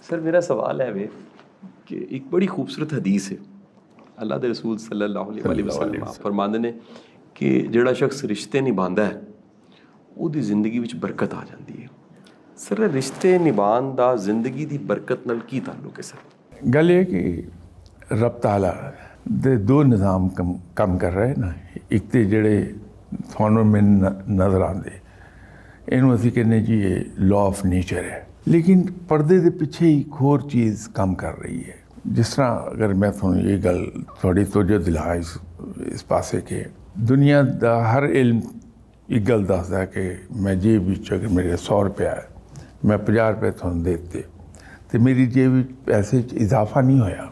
Sir मेरा सवाल है वे कि एक बड़ी खूबसूरत हदीस है अल्लाह दे रसूल सल्लल्लाहु अलैहि वसल्लम फरमांदे ने कि जिहड़ा शख्स रिश्ते निभांदा है ਉਹਦੀ ਜ਼ਿੰਦਗੀ ਵਿੱਚ ਬਰਕਤ ਆ ਜਾਂਦੀ ਹੈ। ਸਰ ਰਿਸ਼ਤੇ ਨਿਭਾਉਣ ਦਾ ਜ਼ਿੰਦਗੀ ਦੀ ਬਰਕਤ ਨਾਲ ਕੀ ਤਾਲੁਕ ਹੈ ਸਰ? ਗੱਲ ਇਹ ਕਿ ਰੱਬ ਤਾਲਾ ਦੇ ਦੋ ਨਿਜ਼ਾਮ ਕੰਮ ਕਰ ਰਹੇ ਨਾ। ਇੱਕ ਤੇ ਜਿਹੜੇ ਤੁਹਾਨੂੰ ਮੈਨੂੰ ਨਜ਼ਰ ਆਉਂਦੇ ਇਹਨੂੰ ਅਸੀਂ ਕਹਿੰਦੇ ਜੀ ਇਹ ਲਾਅ ਆਫ ਨੇਚਰ ਹੈ, ਲੇਕਿਨ ਪਰਦੇ ਦੇ ਪਿੱਛੇ ਇੱਕ ਹੋਰ ਚੀਜ਼ ਕੰਮ ਕਰ ਰਹੀ ਹੈ। ਜਿਸ ਤਰ੍ਹਾਂ ਅਗਰ ਮੈਂ ਤੁਹਾਨੂੰ ਇਹ ਗੱਲ ਥੋੜੀ ਤੋਜੋ ਦਿਲਾ ਇਸ ਪਾਸੇ ਕਿ ਦੁਨੀਆ ਦਾ ਹਰ ਇਲਮ एक गल दसदा कि मैं जेब विच अगर मेरे 100 रुपया है मैं 50 रुपये तुहानूं दे दित्ते तो मेरी जेब विच पैसे इजाफा नहीं होया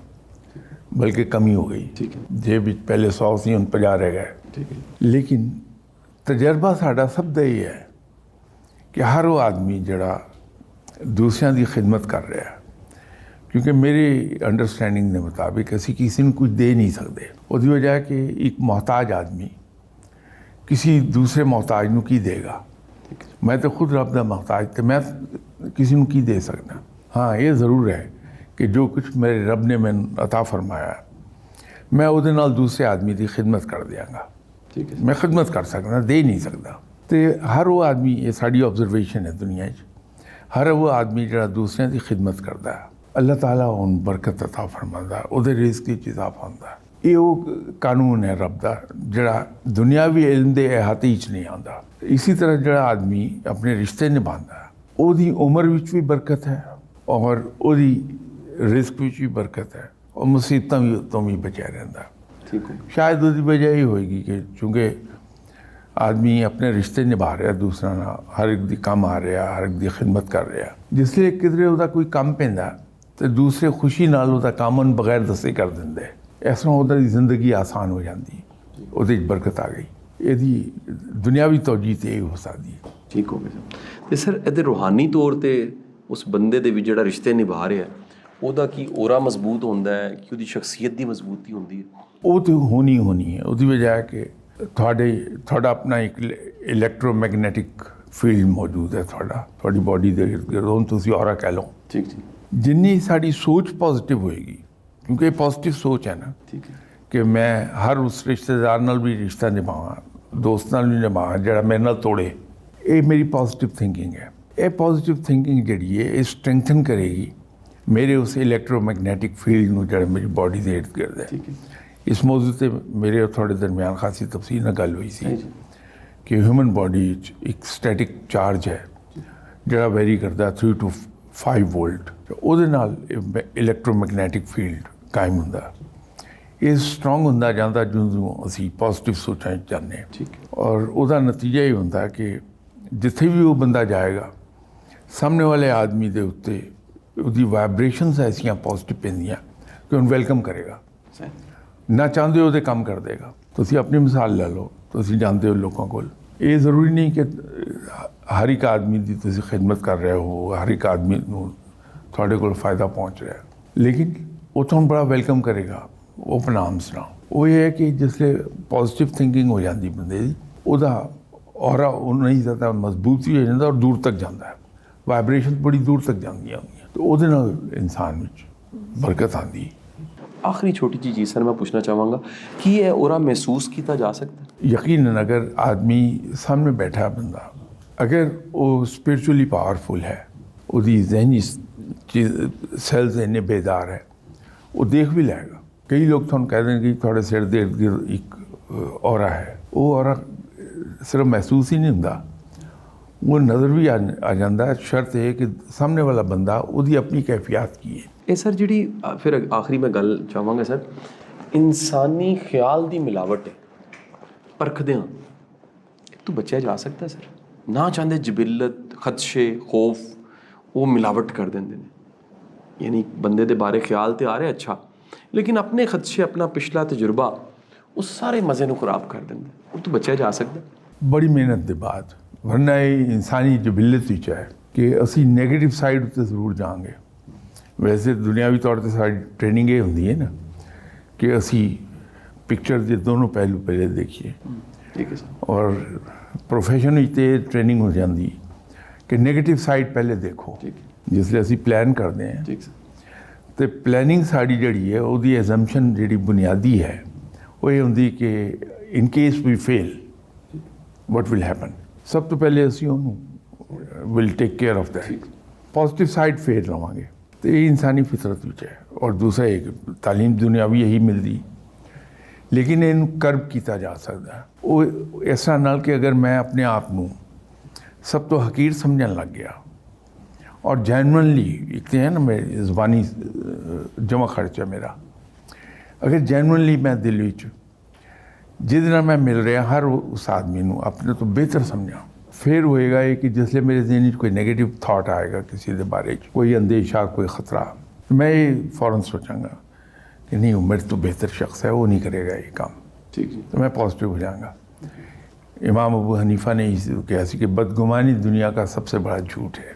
बल्कि कमी हो गई। ठीक है। जेब विच पहले 100 सी हुण 50 रह गए। ठीक है। लेकिन तजर्बा साडा सब दा ये है कि हर वो आदमी जिहड़ा दूसरिਆਂ ਦੀ खिदमत कर रहा है, क्योंकि मेरी अंडरस्टैंडिंग के मुताबिक असीं किसी नूं कुछ दे नहीं सकते। उसकी वजह है कि एक मोहताज आदमी किसी दूसरे मोहताज नूं की देगा। मैं तो खुद रब दा मोहताज तो मैं किसी नूं की दे सकदा। हाँ ये ज़रूर है कि जो कुछ मेरे रब ने मैनूं अता फरमाया मैं उहदे नाल दूसरे आदमी की खिदमत कर दियांगा। ठीक है। मैं खिदमत कर सकदा, दे नहीं सकदा। तो हर वो आदमी, ये साड़ी ऑब्जरवेशन है दुनिया हर वो आदमी जिहड़ा दूसरिਆਂ की खिदमत करता है अल्लाह ताला उन्हें बरकत अता फरमांदा, उहदे रिज़्क विच इज़ाफा हुंदा। ये वो कानून है रब दा जिहड़ा दुनियावी इल्म दे अहाते च नहीं आंदा। इसी तरह जिहड़ा आदमी अपने रिश्ते निभांदा ओहदी उम्र विच भी बरकत है और ओहदी रिस्क विच भी बरकत है और मुसीबतां भी तो भी बचा रहिंदा। ठीक है। शायद उसकी वजह ये होएगी कि चूँकि आदमी अपने रिश्ते निभा रहा दूसरा ना, हर एक दी काम आ रहा, हर एक दी खिदमत कर रहा, जिसले किधरे उसका कोई काम पैंदा तो दूसरे खुशी नाल उसका काम उन बगैर दसे कर देंगे। इस तरह उहदी जिंदगी आसान हो जाती, उहदे च बरकत आ गई। ਇਹਦੀ ਦੁਨਿਆਵੀ ਤੌਜੀ ਤੇ ਇਹ ਹੋ ਸਕਦੀ ਹੈ। ਠੀਕ ਹੋ ਗਿਆ ਸਰ। ਤੇ ਸਰ ਇਹਦੇ ਰੂਹਾਨੀ ਤੌਰ ਤੇ ਉਸ ਬੰਦੇ ਦੇ ਵੀ ਜਿਹੜਾ ਰਿਸ਼ਤੇ ਨਿਭਾ ਰਿਹਾ ਉਹਦਾ ਕੀ ਔਰਾ ਮਜ਼ਬੂਤ ਹੁੰਦਾ ਹੈ ਕਿ ਉਹਦੀ ਸ਼ਖਸੀਅਤ ਦੀ ਮਜ਼ਬੂਤੀ ਹੁੰਦੀ ਹੈ? ਉਹ ਤੇ ਹੋਣੀ ਹੈ। ਉਹਦੀ ਵਜ੍ਹਾ ਹੈ ਕਿ ਤੁਹਾਡਾ ਆਪਣਾ ਇੱਕ ਇਲੈਕਟ੍ਰੋਮੈਗਨੈਟਿਕ ਫੀਲਡ ਮੌਜੂਦ ਹੈ ਤੁਹਾਡੀ ਬੋਡੀ ਦੇ ਇਰਦ ਗਿਰਦ, ਉਹਨੂੰ ਤੁਸੀਂ ਔਰਾ ਕਹਿ ਲਓ। ਠੀਕ ਜੀ। ਜਿੰਨੀ ਸਾਡੀ ਸੋਚ ਪੋਜ਼ਿਟਿਵ ਹੋਏਗੀ, ਕਿਉਂਕਿ ਇਹ ਪੋਜ਼ਿਟਿਵ ਸੋਚ ਹੈ ਨਾ ਠੀਕ ਹੈ ਕਿ ਮੈਂ ਹਰ ਉਸ ਰਿਸ਼ਤੇਦਾਰ ਨਾਲ ਵੀ ਰਿਸ਼ਤਾ ਨਿਭਾਵਾਂ, ਦੋਸਤ ਨਾਲ ਵੀ ਨਿਭਾਵਾਂ ਜਿਹੜਾ ਮੇਰੇ ਨਾਲ ਤੋੜੇ। ਇਹ ਮੇਰੀ ਪੋਜ਼ਿਟਿਵ ਥਿੰਕਿੰਗ ਹੈ। ਇਹ ਪੋਜ਼ਿਟਿਵ ਥਿੰਕਿੰਗ ਜਿਹੜੀ ਹੈ ਇਹ ਸਟਰੈਂਥਨ ਕਰੇਗੀ ਮੇਰੇ ਉਸ ਇਲੈਕਟ੍ਰੋਮੈਗਨੈਟਿਕ ਫੀਲਡ ਨੂੰ ਜਿਹੜਾ ਮੇਰੀ ਬੋਡੀ ਦੇ ਇਰਦ ਗਿਰਦ ਹੈ। ਠੀਕ ਹੈ। ਇਸ ਮੌਜੂ 'ਤੇ ਮੇਰੇ ਤੁਹਾਡੇ ਦਰਮਿਆਨ ਖਾਸੀ ਤਫਸੀਲ ਨਾਲ ਗੱਲ ਹੋਈ ਸੀ ਕਿ ਹਿਊਮਨ ਬੋਡੀ 'ਚ ਇੱਕ ਸਟੈਟਿਕ ਚਾਰਜ ਹੈ ਜਿਹੜਾ ਵੈਰੀ ਕਰਦਾ 3 to 5 ਵੋਲਟ। ਉਹਦੇ ਨਾਲ ਇਲੈਕਟ੍ਰੋਮੈਗਨੈਟਿਕ ਫੀਲਡ ਕਾਇਮ ਹੁੰਦਾ। ਇਹ ਸਟਰੋਂਗ ਹੁੰਦਾ ਜਾਂਦਾ ਜਦੋਂ ਅਸੀਂ ਪੋਜ਼ਿਟਿਵ ਸੋਚਾਂ 'ਚ ਜਾਂਦੇ ਹਾਂ। ਠੀਕ ਹੈ। ਔਰ ਉਹਦਾ ਨਤੀਜਾ ਇਹ ਹੁੰਦਾ ਕਿ ਜਿੱਥੇ ਵੀ ਉਹ ਬੰਦਾ ਜਾਏਗਾ ਸਾਹਮਣੇ ਵਾਲੇ ਆਦਮੀ ਦੇ ਉੱਤੇ ਉਹਦੀ ਵਾਈਬ੍ਰੇਸ਼ਨਸ ਐਸੀਆਂ ਪੋਜ਼ਿਟਿਵ ਪੈਂਦੀਆਂ ਕਿ ਉਹਨੂੰ ਵੈਲਕਮ ਕਰੇਗਾ, ਨਾ ਚਾਹੁੰਦੇ ਉਹਦੇ ਕੰਮ ਕਰ ਦੇਗਾ। ਤੁਸੀਂ ਆਪਣੀ ਮਿਸਾਲ ਲੈ ਲਓ, ਤੁਸੀਂ ਜਾਣਦੇ ਹੋ ਲੋਕਾਂ ਕੋਲ ਇਹ ਜ਼ਰੂਰੀ ਨਹੀਂ ਕਿ ਹਰ ਇੱਕ ਆਦਮੀ ਦੀ ਤੁਸੀਂ ਖਿਦਮਤ ਕਰ ਰਹੇ ਹੋ, ਹਰ ਇੱਕ ਆਦਮੀ ਨੂੰ ਤੁਹਾਡੇ ਕੋਲ ਫਾਇਦਾ ਪਹੁੰਚ ਰਿਹਾ, ਲੇਕਿਨ ਉਹ ਤੁਹਾਨੂੰ ਬੜਾ ਵੈਲਕਮ ਕਰੇਗਾ ਓਪਨ ਆਰਮਸ ਨਾਲ। ਉਹ ਇਹ ਹੈ ਕਿ ਜਿਸਲੇ ਪੋਜ਼ਿਟਿਵ ਥਿੰਕਿੰਗ ਹੋ ਜਾਂਦੀ ਬੰਦੇ ਦੀ, ਉਹਦਾ ਔਰਾ ਉਨਾ ਹੀ ਜ਼ਿਆਦਾ ਮਜ਼ਬੂਤ ਵੀ ਹੋ ਜਾਂਦਾ ਔਰ ਦੂਰ ਤੱਕ ਜਾਂਦਾ ਹੈ। ਵਾਈਬ੍ਰੇਸ਼ਨ ਬੜੀ ਦੂਰ ਤੱਕ ਜਾਂਦੀਆਂ ਹੁੰਦੀਆਂ ਤੇ ਉਹਦੇ ਨਾਲ ਇਨਸਾਨ ਵਿੱਚ ਬਰਕਤ ਆਉਂਦੀ ਹੈ। आखिरी छोटी सी चीज़ सर मैं पूछना चाहूँगा कि ये औरा महसूस किया जा सकता है? यकीनन अगर आदमी सामने बैठा बंदा अगर वो स्पिरिचुअली पावरफुल है, उसकी जहनी सैल्स इन्ने बेदार है, वो देख भी लैगा। कई लोग थोड़ा कह देंगे कि थोड़े सिर दे इर्द गिर्द एक औरा है, वो औरा सिर्फ महसूस ही नहीं होता, वो नज़र भी आ जाता है। शर्त है कि सामने वाला बंदा उसकी अपनी कैफियत की है। ਇਹ ਸਰ ਜਿਹੜੀ ਫਿਰ ਆਖਰੀ ਮੈਂ ਗੱਲ ਚਾਹਾਂਗਾ ਸਰ, ਇਨਸਾਨੀ ਖਿਆਲ ਦੀ ਮਿਲਾਵਟ ਹੈ ਪਰਖਦੇ ਹਾਂ ਤੋਂ ਬਚਿਆ ਜਾ ਸਕਦਾ ਸਰ? ਨਾ ਚਾਹੁੰਦੇ ਜਬਿਲਤ, ਖਦਸ਼ੇ, ਖੌਫ ਉਹ ਮਿਲਾਵਟ ਕਰ ਦਿੰਦੇ ਨੇ। ਯਾਨੀ ਬੰਦੇ ਦੇ ਬਾਰੇ ਖਿਆਲ ਤੇ ਆ ਰਿਹਾ ਅੱਛਾ, ਲੇਕਿਨ ਆਪਣੇ ਖਦਸ਼ੇ, ਆਪਣਾ ਪਿਛਲਾ ਤਜਰਬਾ ਉਹ ਸਾਰੇ ਮਜ਼ੇ ਨੂੰ ਖਰਾਬ ਕਰ ਦਿੰਦੇ। ਉਹ ਤੋਂ ਬਚਿਆ ਜਾ ਸਕਦਾ? ਬੜੀ ਮਿਹਨਤ ਦੇ ਬਾਅਦ, ਵਰਨਾ ਇਹ ਇਨਸਾਨੀ ਜਬਿਲਤ ਵਿੱਚ ਹੈ ਕਿ ਅਸੀਂ ਨੈਗੇਟਿਵ ਸਾਈਡ ਉੱਤੇ ਜ਼ਰੂਰ ਜਾਵਾਂਗੇ। ਵੈਸੇ ਦੁਨਿਆਵੀ ਤੌਰ 'ਤੇ ਸਾਡੀ ਟ੍ਰੇਨਿੰਗ ਇਹ ਹੁੰਦੀ ਹੈ ਨਾ ਕਿ ਅਸੀਂ ਪਿਕਚਰ ਦੇ ਦੋਨੋਂ ਪਹਿਲੂ ਪਹਿਲੇ ਦੇਖੀਏ। ਠੀਕ ਹੈ ਸਰ। ਔਰ ਪ੍ਰੋਫੈਸ਼ਨ ਵਿੱਚ ਤੇ ਟ੍ਰੇਨਿੰਗ ਹੋ ਜਾਂਦੀ ਕਿ ਨੈਗੇਟਿਵ ਸਾਈਡ ਪਹਿਲੇ ਦੇਖੋ। ਜਿਸਲੇ ਅਸੀਂ ਪਲਾਨ ਕਰਦੇ ਹਾਂ ਠੀਕ ਸਰ। ਤੇ ਪਲੈਨਿੰਗ ਸਾਡੀ ਜਿਹੜੀ ਹੈ ਉਹਦੀ ਐਜ਼ੰਪਸ਼ਨ ਜਿਹੜੀ ਬੁਨਿਆਦੀ ਹੈ ਉਹ ਇਹ ਹੁੰਦੀ ਕਿ in case we fail what will happen. ਸਭ ਤੋਂ ਪਹਿਲੇ ਅਸੀਂ ਉਹਨੂੰ will take care of that, positive side ਫੇਰ ਲਵਾਂਗੇ। ਤੇ ਇਹ ਇਨਸਾਨੀ ਫਿਤਰਤ ਵਿੱਚ ਹੈ। ਔਰ ਦੂਸਰਾ ਇੱਕ ਤਾਲੀਮ ਦੁਨਿਆਵੀ ਇਹੀ ਮਿਲਦੀ, ਲੇਕਿਨ ਇਹਨੂੰ ਕਰਬ ਕੀਤਾ ਜਾ ਸਕਦਾ ਉਹ ਇਸ ਤਰ੍ਹਾਂ ਨਾਲ ਕਿ ਅਗਰ ਮੈਂ ਆਪਣੇ ਆਪ ਨੂੰ ਸਭ ਤੋਂ ਹਕੀਰ ਸਮਝਣ ਲੱਗ ਗਿਆ ਔਰ ਜੈਨੂਅਨਲੀ, ਇੱਕ ਤਾਂ ਹੈ ਨਾ ਮੇਰੀ ਜ਼ਬਾਨੀ ਜਮਾ ਖਰਚਾ ਮੇਰਾ, ਅਗਰ ਜੈਨੂਅਨਲੀ ਮੈਂ ਦਿਲ ਵਿੱਚ ਜਿਹਦੇ ਨਾਲ ਮੈਂ ਮਿਲ ਰਿਹਾ ਹਰ ਉਸ ਆਦਮੀ ਨੂੰ ਆਪਣੇ ਤੋਂ ਬਿਹਤਰ ਸਮਝਾਂ, ਫਿਰ ਹੋਏਗਾ ਇਹ ਕਿ ਜਿसले मेरे जहन में कोई नेगेटिव थाट आएगा किसी के बारे में, कोई अंदेशा कोई ख़तरा, मैं ये फ़ौरन सोचांगा कि नहीं वो मेरे तो बेहतर शख्स है, वो नहीं करेगा ये काम, ठीक है। तो मैं पॉजिटिव हो जाऊँगा। इमाम अबू हनीफ़ा ने कहा कि बदगुमानी दुनिया का सबसे बड़ा झूठ है।